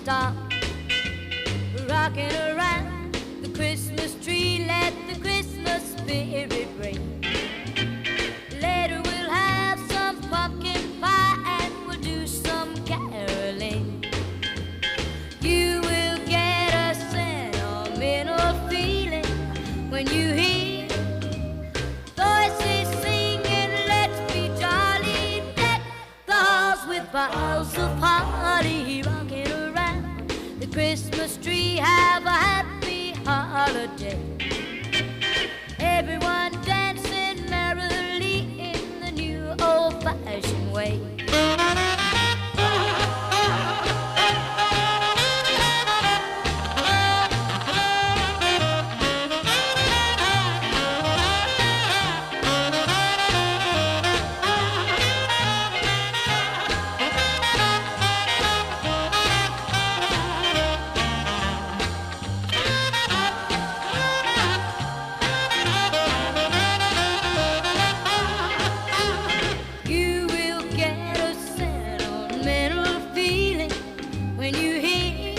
stop rocking around the Christmas tree. Let the Christmas spirit ring. Later we'll have some pumpkin pie and we'll do some caroling. You will get a sentimental feeling when you hear voices singing, let's be jolly. Deck the halls with boughs of holly, rocking around the Christmas tree. Have a happy holiday. Everyone dancing merrily in the new old-fashioned way. When you hear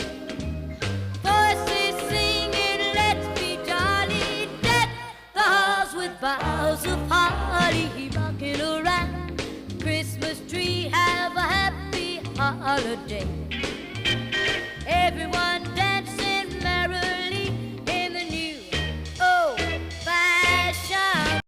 voices singing, let's be jolly. Deck the halls with boughs of holly, rocking around the Christmas tree. Have a happy holiday.